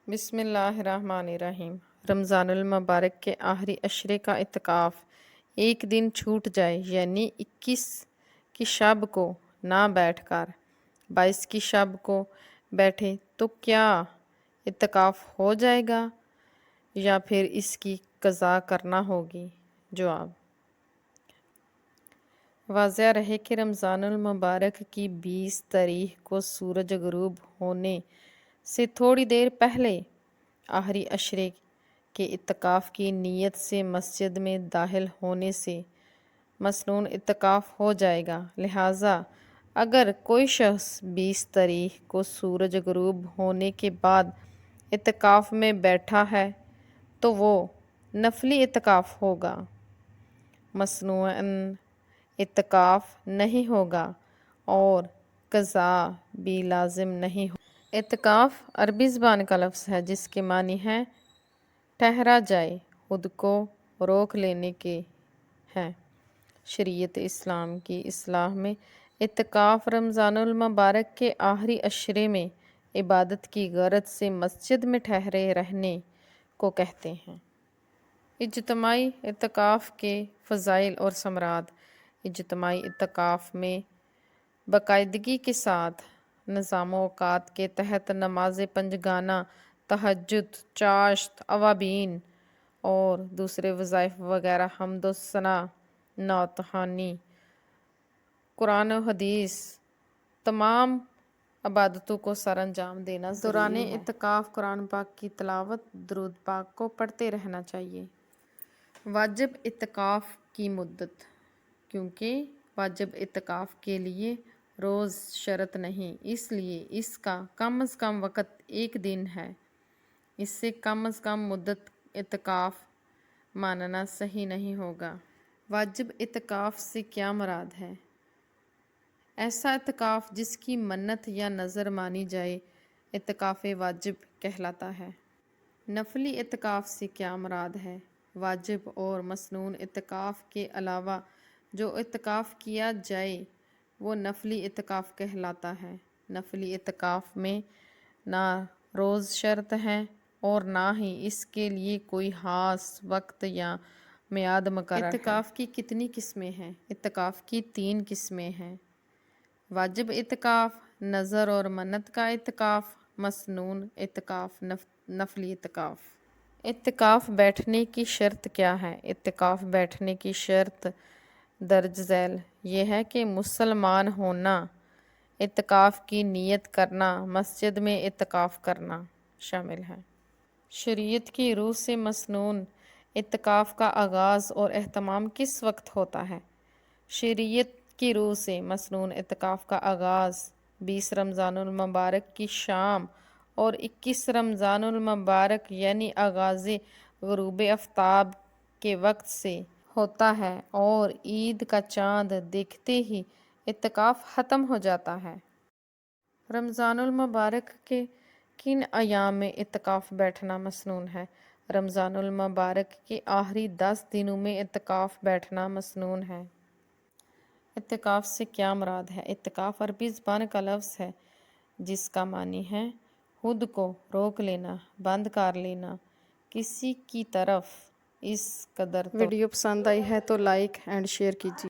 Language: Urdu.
بسم اللہ الرحمن الرحیم۔ رمضان المبارک کے آخری عشرے کا اعتکاف ایک دن چھوٹ جائے یعنی 21 کی شب کو نہ بیٹھ کر 22 کی شب کو بیٹھے تو کیا اعتکاف ہو جائے گا یا پھر اس کی قضا کرنا ہوگی؟ جواب: واضح رہے کہ رمضان المبارک کی 20 تاریخ کو سورج غروب ہونے سے تھوڑی دیر پہلے آخری عشرے کے اعتکاف کی نیت سے مسجد میں داخل ہونے سے مسنون اعتکاف ہو جائے گا۔ لہٰذا اگر کوئی شخص 20 تاریخ کو سورج غروب ہونے کے بعد اعتکاف میں بیٹھا ہے تو وہ نفلی اعتکاف ہوگا، مسنون اعتکاف نہیں ہوگا اور قضا بھی لازم نہیں ہوگی۔ اعتکاف عربی زبان کا لفظ ہے جس کے معنی ہے ٹھہرا جائے، خود کو روک لینے کے ہیں۔ شریعت اسلام کی اصطلاح میں اعتکاف رمضان المبارک کے آخری عشرے میں عبادت کی غرض سے مسجد میں ٹھہرے رہنے کو کہتے ہیں۔ اجتماعی اعتکاف کے فضائل اور ثمرات: اجتماعی اعتکاف میں باقاعدگی کے ساتھ نظام و اوقات کے تحت نماز پنجگانہ، تہجد، چاشت، اوابین اور دوسرے وظائف وغیرہ، حمد و ثنا، نعت خوانی، قرآن و حدیث، تمام عبادتوں کو سر انجام دینا دوران اعتکاف قرآن پاک کی تلاوت، درود پاک کو پڑھتے رہنا چاہیے۔ واجب اعتکاف کی مدت: کیونکہ واجب اعتکاف کے لیے روز شرط نہیں، اس لیے اس کا کم از کم وقت ایک دن ہے۔ اس سے کم از کم مدت اعتکاف ماننا صحیح نہیں ہوگا۔ واجب اعتکاف سے کیا مراد ہے؟ ایسا اعتکاف جس کی منت یا نذر مانی جائے اعتکاف واجب کہلاتا ہے۔ نفلی اعتکاف سے کیا مراد ہے؟ واجب اور مسنون اعتکاف کے علاوہ جو اعتکاف کیا جائے وہ نفلی اعتکاف کہلاتا ہے۔ نفلی اعتکاف میں نہ روز شرط ہے اور نہ ہی اس کے لیے کوئی خاص وقت یا میعاد مقرر ہے۔ اعتکاف کی کتنی قسمیں ہیں؟ اعتکاف کی 3 قسمیں ہیں: واجب اعتکاف، نذر اور منت کا اعتکاف، مسنون اعتکاف، نفلی اعتکاف۔ اعتکاف بیٹھنے کی شرط کیا ہے؟ اعتکاف بیٹھنے کی شرط درج ذیل یہ ہے کہ مسلمان ہونا، اعتکاف کی نیت کرنا، مسجد میں اعتکاف کرنا شامل ہے۔ شریعت کی روح سے مسنون اعتکاف کا آغاز اور اہتمام کس وقت ہوتا ہے؟ شریعت کی روح سے مسنون اعتکاف کا آغاز 20 رمضان المبارک کی شام اور 21 رمضان المبارک یعنی آغاز غروب آفتاب کے وقت سے ہوتا ہے اور عید کا چاند دیکھتے ہی اعتکاف ختم ہو جاتا ہے۔ رمضان المبارک کے کن ایام میں اعتکاف بیٹھنا مسنون ہے؟ رمضان المبارک کے آخری 10 دنوں میں اعتکاف بیٹھنا مسنون ہے۔ اعتکاف سے کیا مراد ہے؟ اعتکاف عربی زبان کا لفظ ہے جس کا معنی ہے خود کو روک لینا، بند کر لینا، کسی کی طرف اس قدر۔ ویڈیو پسند آئی ہے تو لائک اینڈ شیئر کیجیے۔